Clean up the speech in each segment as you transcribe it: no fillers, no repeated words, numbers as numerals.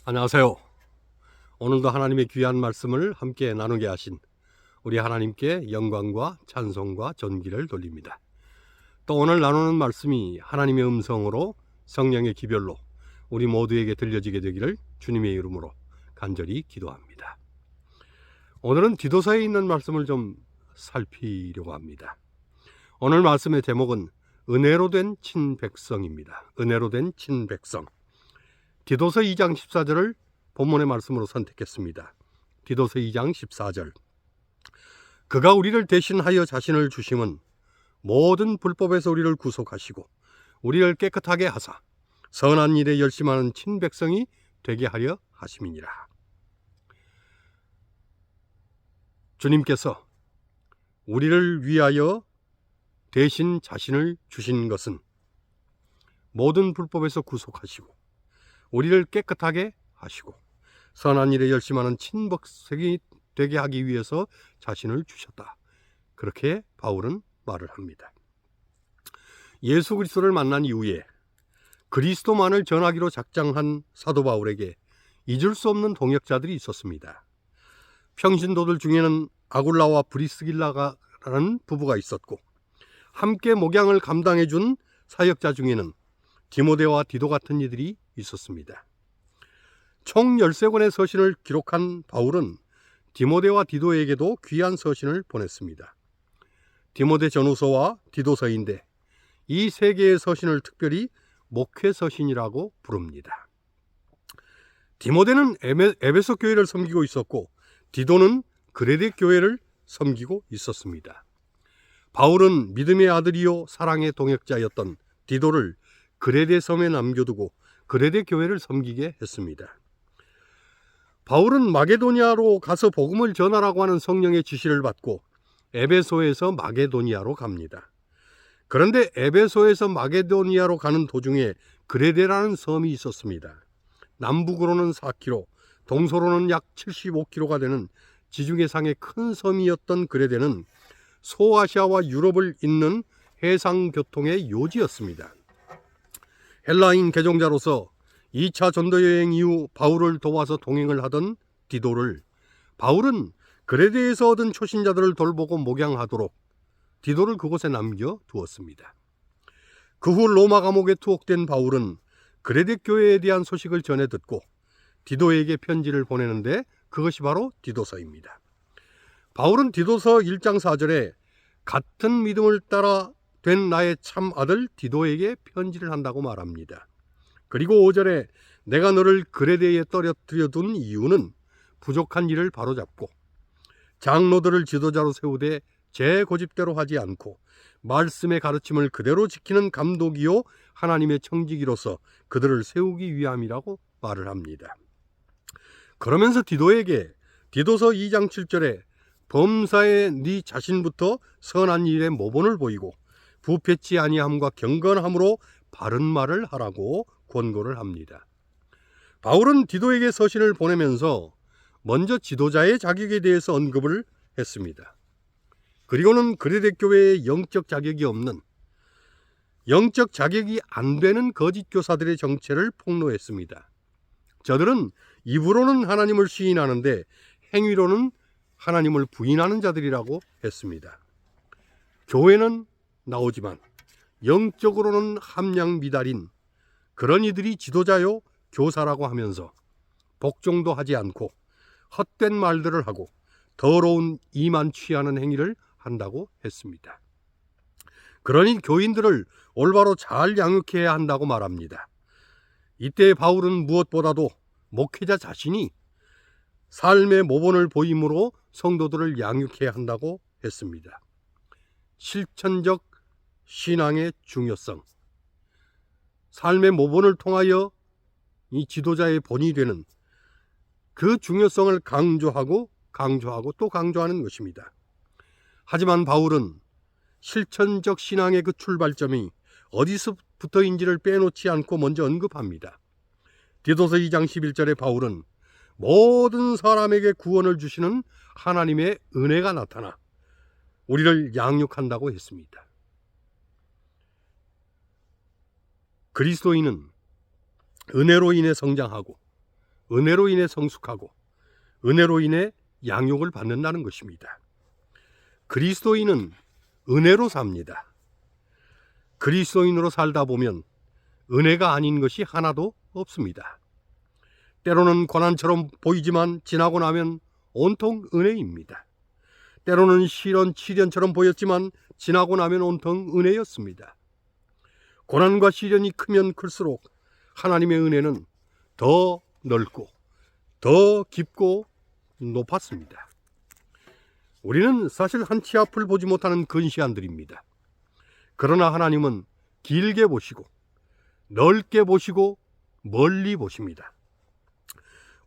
안녕하세요. 오늘도 하나님의 귀한 말씀을 함께 나누게 하신 우리 하나님께 영광과 찬송과 존귀를 돌립니다. 또 오늘 나누는 말씀이 하나님의 음성으로 성령의 기별로 우리 모두에게 들려지게 되기를 주님의 이름으로 간절히 기도합니다. 오늘은 디도서에 있는 말씀을 좀 살피려고 합니다. 오늘 말씀의 제목은 은혜로 된 친백성입니다. 은혜로 된 친백성. 디도서 2장 14절을 본문의 말씀으로 선택했습니다. 디도서 2장 14절. 그가 우리를 대신하여 자신을 주심은 모든 불법에서 우리를 구속하시고 우리를 깨끗하게 하사 선한 일에 열심하는 친백성이 되게 하려 하심이니라. 주님께서 우리를 위하여 대신 자신을 주신 것은 모든 불법에서 구속하시고 우리를 깨끗하게 하시고 선한 일에 열심하는 친백성이 되게 하기 위해서 자신을 주셨다. 그렇게 바울은 말을 합니다. 예수 그리스도를 만난 이후에 그리스도만을 전하기로 작정한 사도 바울에게 잊을 수 없는 동역자들이 있었습니다. 평신도들 중에는 아굴라와 브리스길라라는 부부가 있었고, 함께 목양을 감당해 준 사역자 중에는 디모데와 디도 같은 이들이 있었습니다. 총 13권의 서신을 기록한 바울은 디모데와 디도에게도 귀한 서신을 보냈습니다. 디모데 전후서와 디도서인데 이 세 개의 서신을 특별히 목회 서신이라고 부릅니다. 디모데는 에베소 교회를 섬기고 있었고 디도는 그레데 교회를 섬기고 있었습니다. 바울은 믿음의 아들이요 사랑의 동역자였던 디도를 그레데 섬에 남겨두고 그레데 교회를 섬기게 했습니다. 바울은 마게도니아로 가서 복음을 전하라고 하는 성령의 지시를 받고 에베소에서 마게도니아로 갑니다. 그런데 에베소에서 마게도니아로 가는 도중에 그레데라는 섬이 있었습니다. 남북으로는 4km, 동서로는 약 75km가 되는 지중해상의 큰 섬이었던 그레데는 소아시아와 유럽을 잇는 해상교통의 요지였습니다. 헬라인 개종자로서 2차 전도여행 이후 바울을 도와서 동행을 하던 디도를 바울은 그레데에서 얻은 초신자들을 돌보고 목양하도록 디도를 그곳에 남겨두었습니다. 그 후 로마 감옥에 투옥된 바울은 그레데 교회에 대한 소식을 전해 듣고 디도에게 편지를 보내는데 그것이 바로 디도서입니다. 바울은 디도서 1장 4절에 같은 믿음을 따라 된 나의 참 아들 디도에게 편지를 한다고 말합니다. 그리고 5절에 내가 너를 그레데에 떨어뜨려 둔 이유는 부족한 일을 바로잡고 장로들을 지도자로 세우되 제 고집대로 하지 않고 말씀의 가르침을 그대로 지키는 감독이요 하나님의 청지기로서 그들을 세우기 위함이라고 말을 합니다. 그러면서 디도에게 디도서 2장 7절에 범사에 네 자신부터 선한 일에 모본을 보이고 부패치 아니함과 경건함으로 바른 말을 하라고 권고를 합니다. 바울은 디도에게 서신을 보내면서 먼저 지도자의 자격에 대해서 언급을 했습니다. 그리고는 그레데 교회의 영적 자격이 없는, 영적 자격이 안 되는 거짓 교사들의 정체를 폭로했습니다. 저들은 입으로는 하나님을 시인하는데 행위로는 하나님을 부인하는 자들이라고 했습니다. 교회는 나오지만 영적으로는 함량 미달인 그런 이들이 지도자요 교사라고 하면서 복종도 하지 않고 헛된 말들을 하고 더러운 이만 취하는 행위를 한다고 했습니다. 그러니 교인들을 올바로 잘 양육해야 한다고 말합니다. 이때 바울은 무엇보다도 목회자 자신이 삶의 모본을 보임으로 성도들을 양육해야 한다고 했습니다. 실천적 신앙의 중요성, 삶의 모본을 통하여 이 지도자의 본이 되는 그 중요성을 강조하고 또 강조하는 것입니다. 하지만 바울은 실천적 신앙의 그 출발점이 어디서부터인지를 빼놓지 않고 먼저 언급합니다. 디도서 2장 11절에 바울은 모든 사람에게 구원을 주시는 하나님의 은혜가 나타나 우리를 양육한다고 했습니다. 그리스도인은 은혜로 인해 성장하고 은혜로 인해 성숙하고 은혜로 인해 양육을 받는다는 것입니다. 그리스도인은 은혜로 삽니다. 그리스도인으로 살다 보면 은혜가 아닌 것이 하나도 없습니다. 때로는 고난처럼 보이지만 지나고 나면 온통 은혜입니다. 때로는 시련처럼 보였지만 지나고 나면 온통 은혜였습니다. 고난과 시련이 크면 클수록 하나님의 은혜는 더 넓고 더 깊고 높았습니다. 우리는 사실 한 치 앞을 보지 못하는 근시안들입니다. 그러나 하나님은 길게 보시고 넓게 보시고 멀리 보십니다.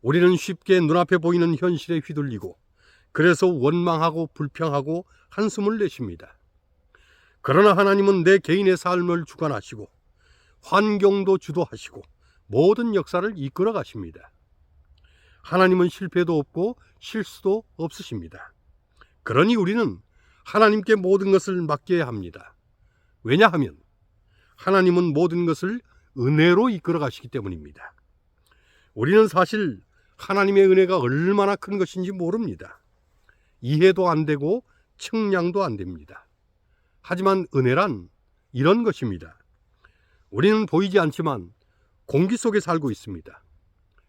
우리는 쉽게 눈앞에 보이는 현실에 휘둘리고 그래서 원망하고 불평하고 한숨을 내쉽니다. 그러나 하나님은 내 개인의 삶을 주관하시고 환경도 주도하시고 모든 역사를 이끌어 가십니다. 하나님은 실패도 없고 실수도 없으십니다. 그러니 우리는 하나님께 모든 것을 맡겨야 합니다. 왜냐하면 하나님은 모든 것을 은혜로 이끌어 가시기 때문입니다. 우리는 사실 하나님의 은혜가 얼마나 큰 것인지 모릅니다. 이해도 안 되고 측량도 안 됩니다. 하지만 은혜란 이런 것입니다. 우리는 보이지 않지만 공기 속에 살고 있습니다.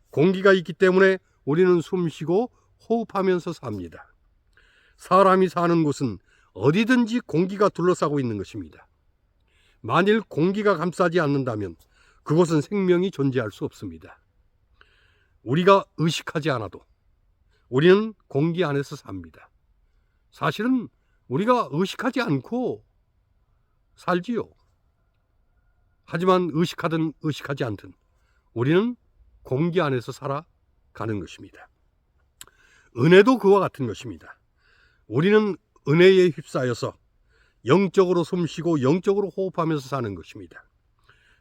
공기가 있기 때문에 우리는 숨쉬고 호흡하면서 삽니다. 사람이 사는 곳은 어디든지 공기가 둘러싸고 있는 것입니다. 만일 공기가 감싸지 않는다면 그곳은 생명이 존재할 수 없습니다. 우리가 의식하지 않아도 우리는 공기 안에서 삽니다. 사실은 우리가 의식하지 않고 살지요. 하지만 의식하든 의식하지 않든 우리는 공기 안에서 살아가는 것입니다. 은혜도 그와 같은 것입니다. 우리는 은혜에 휩싸여서 영적으로 숨쉬고 영적으로 호흡하면서 사는 것입니다.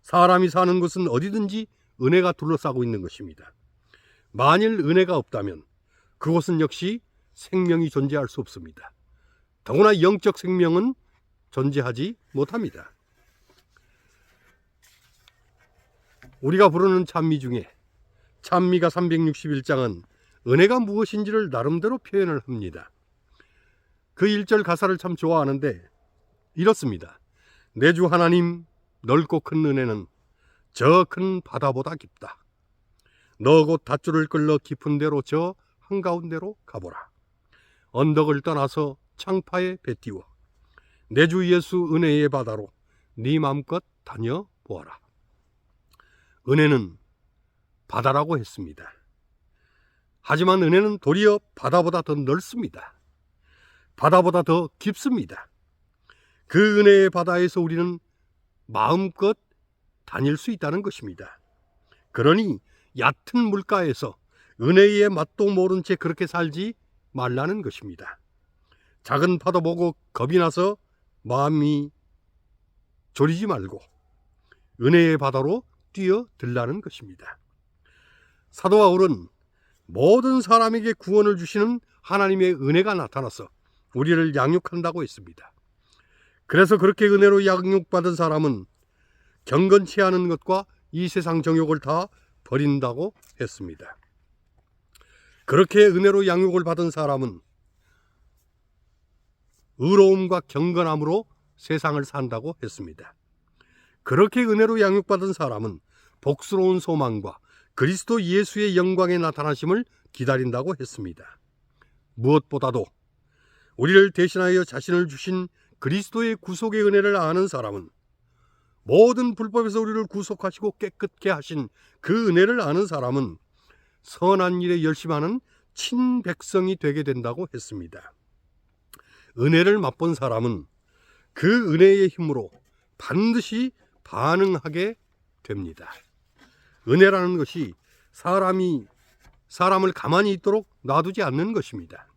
사람이 사는 곳은 어디든지 은혜가 둘러싸고 있는 것입니다. 만일 은혜가 없다면 그곳은 역시 생명이 존재할 수 없습니다. 더구나 영적 생명은 존재하지 못합니다. 우리가 부르는 찬미 중에 찬미가 361장은 은혜가 무엇인지를 나름대로 표현을 합니다. 그 1절 가사를 참 좋아하는데 이렇습니다. 내 주 하나님, 넓고 큰 은혜는 저 큰 바다보다 깊다. 너 곧 닷줄을 끌러 깊은 데로 저 한가운데로 가보라. 언덕을 떠나서 창파에 배 띄워 내 주 예수 은혜의 바다로 네 맘껏 다녀보아라. 은혜는 바다라고 했습니다. 하지만 은혜는 도리어 바다보다 더 넓습니다. 바다보다 더 깊습니다. 그 은혜의 바다에서 우리는 마음껏 다닐 수 있다는 것입니다. 그러니 얕은 물가에서 은혜의 맛도 모른 채 그렇게 살지 말라는 것입니다. 작은 파도 보고 겁이 나서 마음이 졸이지 말고 은혜의 바다로 뛰어들라는 것입니다. 사도 바울은 모든 사람에게 구원을 주시는 하나님의 은혜가 나타나서 우리를 양육한다고 했습니다. 그래서 그렇게 은혜로 양육받은 사람은 경건치 않은 것과 이 세상 정욕을 다 버린다고 했습니다. 그렇게 은혜로 양육을 받은 사람은 의로움과 경건함으로 세상을 산다고 했습니다. 그렇게 은혜로 양육받은 사람은 복스러운 소망과 그리스도 예수의 영광의 나타나심을 기다린다고 했습니다. 무엇보다도 우리를 대신하여 자신을 주신 그리스도의 구속의 은혜를 아는 사람은 모든 불법에서 우리를 구속하시고 깨끗게 하신 그 은혜를 아는 사람은 선한 일에 열심하는 친백성이 되게 된다고 했습니다. 은혜를 맛본 사람은 그 은혜의 힘으로 반드시 반응하게 됩니다. 은혜라는 것이 사람을 가만히 있도록 놔두지 않는 것입니다.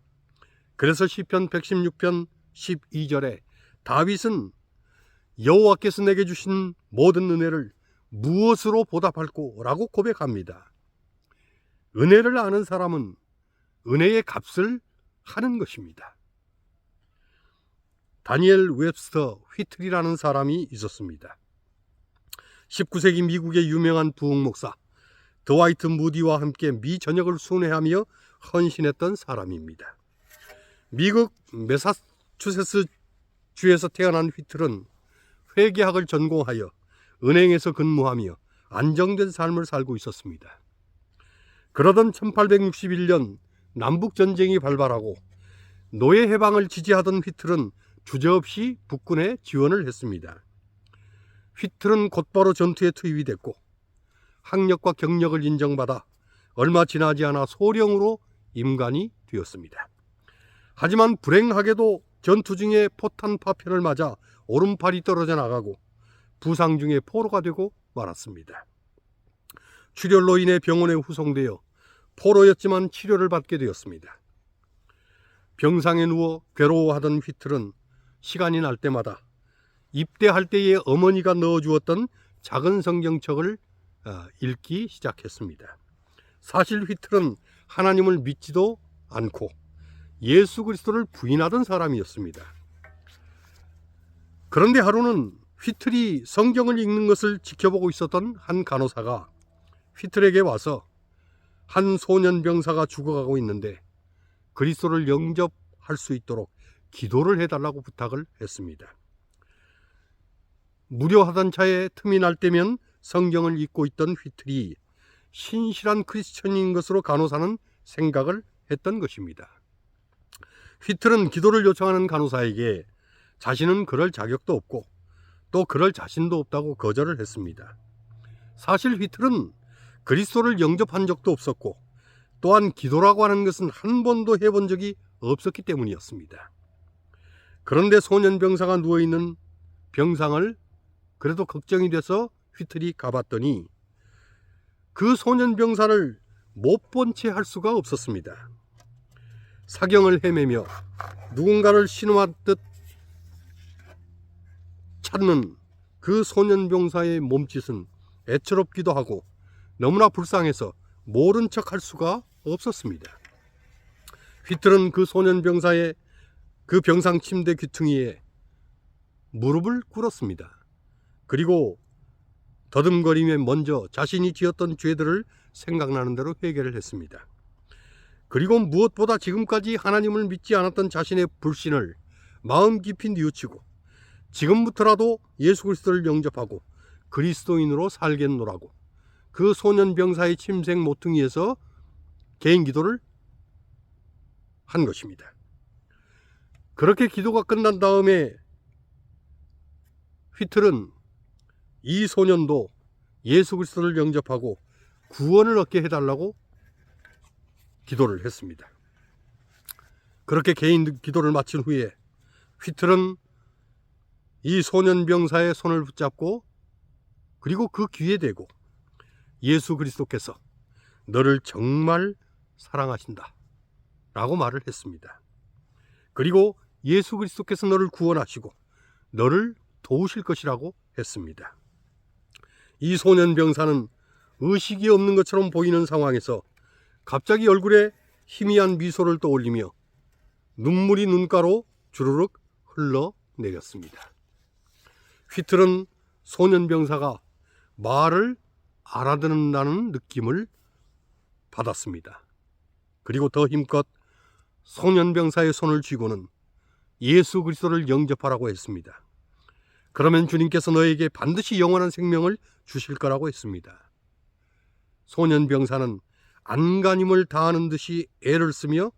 그래서 시편 116편 12절에 다윗은 여호와께서 내게 주신 모든 은혜를 무엇으로 보답할꼬? 라고 고백합니다. 은혜를 아는 사람은 은혜의 값을 하는 것입니다. 다니엘 웹스터 휘틀이라는 사람이 있었습니다. 19세기 미국의 유명한 부흥 목사 드와이트 무디와 함께 미 전역을 순회하며 헌신했던 사람입니다. 미국 매사추세츠 주에서 태어난 휘틀은 회계학을 전공하여 은행에서 근무하며 안정된 삶을 살고 있었습니다. 그러던 1861년 남북전쟁이 발발하고 노예 해방을 지지하던 휘틀은 주저없이 북군에 지원을 했습니다. 휘틀은 곧바로 전투에 투입이 됐고 학력과 경력을 인정받아 얼마 지나지 않아 소령으로 임관이 되었습니다. 하지만 불행하게도 전투 중에 포탄 파편을 맞아 오른팔이 떨어져 나가고 부상 중에 포로가 되고 말았습니다. 출혈로 인해 병원에 후송되어 포로였지만 치료를 받게 되었습니다. 병상에 누워 괴로워하던 휘틀은 시간이 날 때마다 입대할 때에 어머니가 넣어주었던 작은 성경책을 읽기 시작했습니다. 사실 휘틀은 하나님을 믿지도 않고 예수 그리스도를 부인하던 사람이었습니다. 그런데 하루는 휘틀이 성경을 읽는 것을 지켜보고 있었던 한 간호사가 휘틀에게 와서 한 소년병사가 죽어가고 있는데 그리스도를 영접할 수 있도록 기도를 해달라고 부탁을 했습니다. 무료하던 차에 틈이 날 때면 성경을 읽고 있던 휘틀이 신실한 크리스천인 것으로 간호사는 생각을 했던 것입니다. 휘틀은 기도를 요청하는 간호사에게 자신은 그럴 자격도 없고 또 그럴 자신도 없다고 거절을 했습니다. 사실 휘틀은 그리스도를 영접한 적도 없었고 또한 기도라고 하는 것은 한 번도 해본 적이 없었기 때문이었습니다. 그런데 소년병사가 누워있는 병상을 그래도 걱정이 돼서 휘틀이 가봤더니 그 소년병사를 못 본 채 할 수가 없었습니다. 사경을 헤매며 누군가를 신음하듯 찾는 그 소년병사의 몸짓은 애처롭기도 하고 너무나 불쌍해서 모른 척 할 수가 없었습니다. 휘틀은 그 소년병사의 그 병상 침대 귀퉁이에 무릎을 꿇었습니다. 그리고 더듬거리며 먼저 자신이 지었던 죄들을 생각나는 대로 회개를 했습니다. 그리고 무엇보다 지금까지 하나님을 믿지 않았던 자신의 불신을 마음 깊이 뉘우치고 지금부터라도 예수 그리스도를 영접하고 그리스도인으로 살겠노라고 그 소년병사의 침생 모퉁이에서 개인 기도를 한 것입니다. 그렇게 기도가 끝난 다음에 휘틀은 이 소년도 예수 그리스도를 영접하고 구원을 얻게 해달라고 기도를 했습니다. 그렇게 개인 기도를 마친 후에 휘틀은 이 소년병사의 손을 붙잡고 그리고 그 귀에 대고 예수 그리스도께서 너를 정말 사랑하신다 라고 말을 했습니다. 그리고 예수 그리스도께서 너를 구원하시고 너를 도우실 것이라고 했습니다. 이 소년병사는 의식이 없는 것처럼 보이는 상황에서 갑자기 얼굴에 희미한 미소를 떠올리며 눈물이 눈가로 주르륵 흘러내렸습니다. 휘틀은 소년병사가 말을 알아듣는다는 느낌을 받았습니다. 그리고 더 힘껏 소년병사의 손을 쥐고는 예수 그리스도를 영접하라고 했습니다. 그러면 주님께서 너에게 반드시 영원한 생명을 주실 거라고 했습니다. 소년병사는 안간힘을 다하는 듯이 애를 쓰며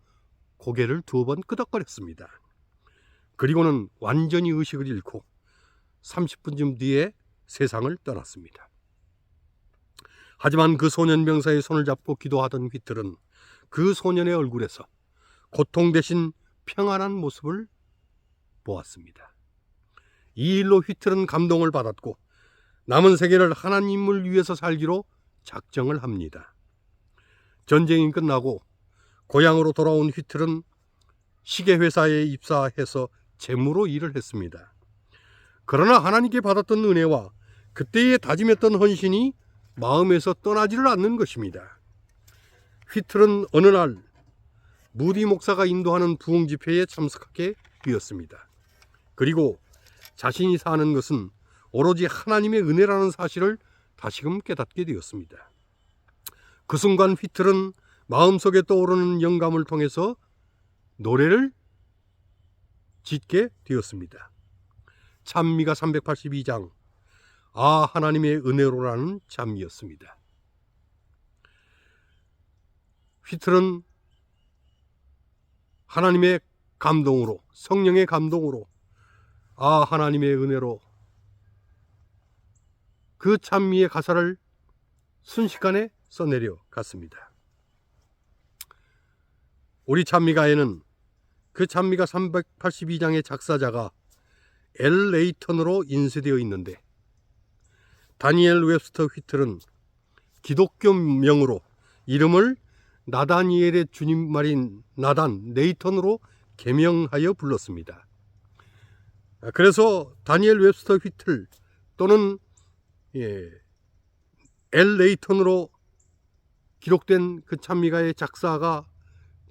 고개를 2번 끄덕거렸습니다. 그리고는 완전히 의식을 잃고 30분쯤 뒤에 세상을 떠났습니다. 하지만 그 소년병사의 손을 잡고 기도하던 휘틀은 그 소년의 얼굴에서 고통 대신 평안한 모습을 보았습니다. 이 일로 휘틀은 감동을 받았고 남은 세계를 하나님을 위해서 살기로 작정을 합니다. 전쟁이 끝나고 고향으로 돌아온 휘틀은 시계회사에 입사해서 재무로 일을 했습니다. 그러나 하나님께 받았던 은혜와 그때에 다짐했던 헌신이 마음에서 떠나지를 않는 것입니다. 휘틀은 어느 날 무디 목사가 인도하는 부흥 집회에 참석하게 되었습니다. 그리고 자신이 사는 것은 오로지 하나님의 은혜라는 사실을 다시금 깨닫게 되었습니다. 그 순간 휘틀은 마음속에 떠오르는 영감을 통해서 노래를 짓게 되었습니다. 찬미가 382장 아 하나님의 은혜로라는 찬미였습니다. 휘틀은 하나님의 감동으로, 성령의 감동으로 아 하나님의 은혜로 그 찬미의 가사를 순식간에 써내려 갔습니다. 우리 찬미가에는 그 찬미가 382장의 작사자가 엘 레이턴으로 인쇄되어 있는데 다니엘 웹스터 휘틀은 기독교 명으로 이름을 나다니엘의 주님 말인 나단 네이턴으로 개명하여 불렀습니다. 그래서 다니엘 웹스터 휘틀 또는 엘 레이턴으로 기록된 그 찬미가의 작사가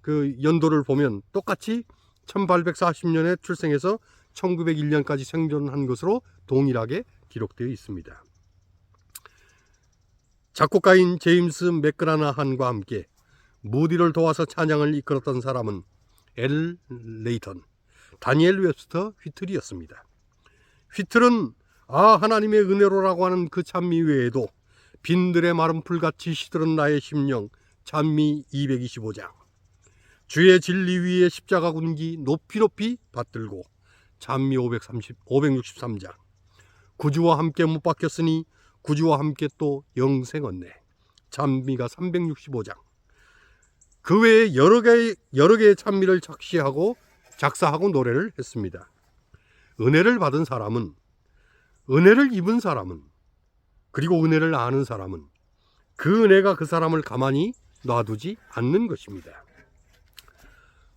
그 연도를 보면 똑같이 1840년에 출생해서 1901년까지 생존한 것으로 동일하게 기록되어 있습니다. 작곡가인 제임스 맥그라나한과 함께 무디를 도와서 찬양을 이끌었던 사람은 엘 레이턴, 다니엘 웹스터 휘틀이었습니다. 휘틀은 아 하나님의 은혜로라고 하는 그 찬미 외에도 빈들의 마른 풀같이 시들은 나의 심령 찬미 225장, 주의 진리 위에 십자가 군기 높이 높이 받들고 찬미 563장, 구주와 함께 못 박혔으니 구주와 함께 또 영생 얻네 찬미가 365장, 그 외에 여러 개의 찬미를 작사하고 노래를 했습니다. 은혜를 받은 사람은, 은혜를 입은 사람은, 그리고 은혜를 아는 사람은 그 은혜가 그 사람을 가만히 놔두지 않는 것입니다.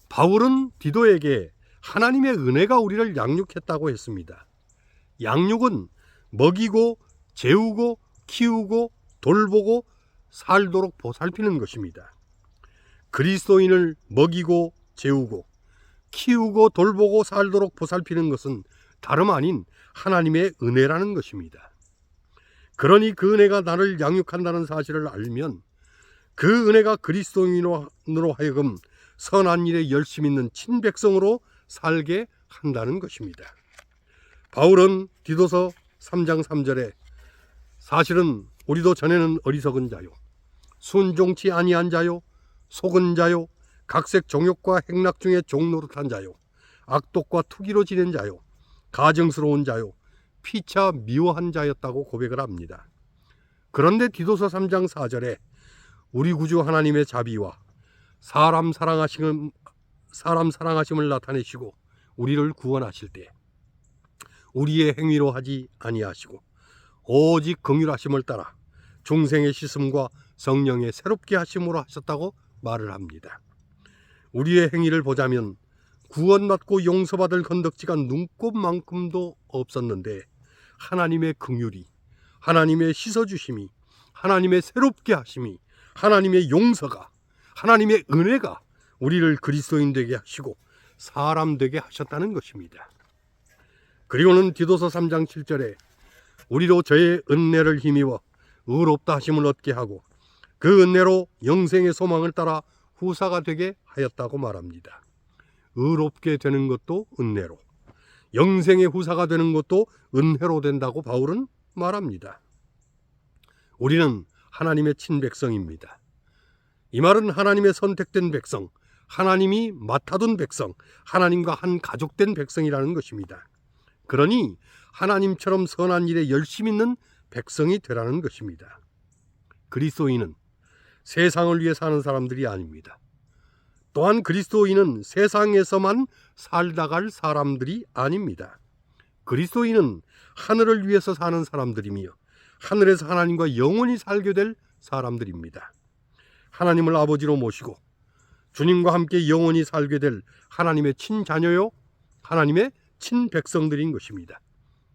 바울은 디도에게 하나님의 은혜가 우리를 양육했다고 했습니다. 양육은 먹이고 재우고 키우고 돌보고 살도록 보살피는 것입니다. 그리스도인을 먹이고 재우고 키우고 돌보고 살도록 보살피는 것은 다름 아닌 하나님의 은혜라는 것입니다. 그러니 그 은혜가 나를 양육한다는 사실을 알면 그 은혜가 그리스도인으로 하여금 선한 일에 열심 있는 친백성으로 살게 한다는 것입니다. 바울은 디도서 3장 3절에 사실은 우리도 전에는 어리석은 자요, 순종치 아니한 자요, 속은 자요, 각색 정욕과 행락 중에 종노릇한 자요, 악독과 투기로 지낸 자요, 가증스러운 자요, 피차 미워한 자였다고 고백을 합니다. 그런데 디도서 3장 4절에 우리 구주 하나님의 자비와 사람 사랑하심을 나타내시고 우리를 구원하실 때 우리의 행위로 하지 아니하시고 오직 긍휼하심을 따라 중생의 씻음과 성령의 새롭게 하심으로 하셨다고 말을 합니다. 우리의 행위를 보자면 구원받고 용서받을 건덕지가 눈곱만큼도 없었는데 하나님의 긍휼이, 하나님의 씻어주심이, 하나님의 새롭게 하심이, 하나님의 용서가, 하나님의 은혜가 우리를 그리스도인 되게 하시고 사람 되게 하셨다는 것입니다. 그리고는 디도서 3장 7절에 우리로 저의 은혜를 힘입어 의롭다 하심을 얻게 하고 그 은혜로 영생의 소망을 따라 후사가 되게 하였다고 말합니다. 의롭게 되는 것도 은혜로, 영생의 후사가 되는 것도 은혜로 된다고 바울은 말합니다. 우리는 하나님의 친백성입니다. 이 말은 하나님의 선택된 백성, 하나님이 맡아둔 백성, 하나님과 한 가족된 백성이라는 것입니다. 그러니 하나님처럼 선한 일에 열심 있는 백성이 되라는 것입니다. 그리스도인은 세상을 위해 사는 사람들이 아닙니다. 또한 그리스도인은 세상에서만 살다 갈 사람들이 아닙니다. 그리스도인은 하늘을 위해서 사는 사람들이며 하늘에서 하나님과 영원히 살게 될 사람들입니다. 하나님을 아버지로 모시고 주님과 함께 영원히 살게 될 하나님의 친자녀요, 하나님의 친백성들인 것입니다.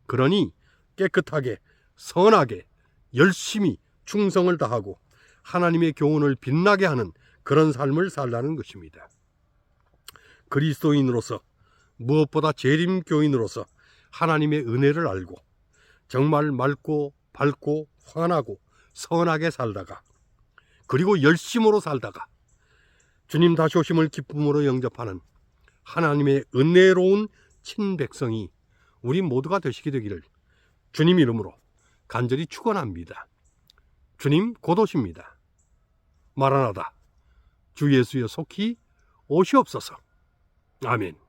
그러니 깨끗하게, 선하게, 열심히 충성을 다하고 하나님의 교훈을 빛나게 하는 그런 삶을 살라는 것입니다. 그리스도인으로서, 무엇보다 재림교인으로서 하나님의 은혜를 알고 정말 맑고 밝고 환하고 선하게 살다가 그리고 열심으로 살다가 주님 다시 오심을 기쁨으로 영접하는 하나님의 은혜로운 친백성이 우리 모두가 되시게 되기를 주님 이름으로 간절히 축원합니다. 주님 곧 오십니다. 마라나다. 주 예수여 속히 오시옵소서. 아멘.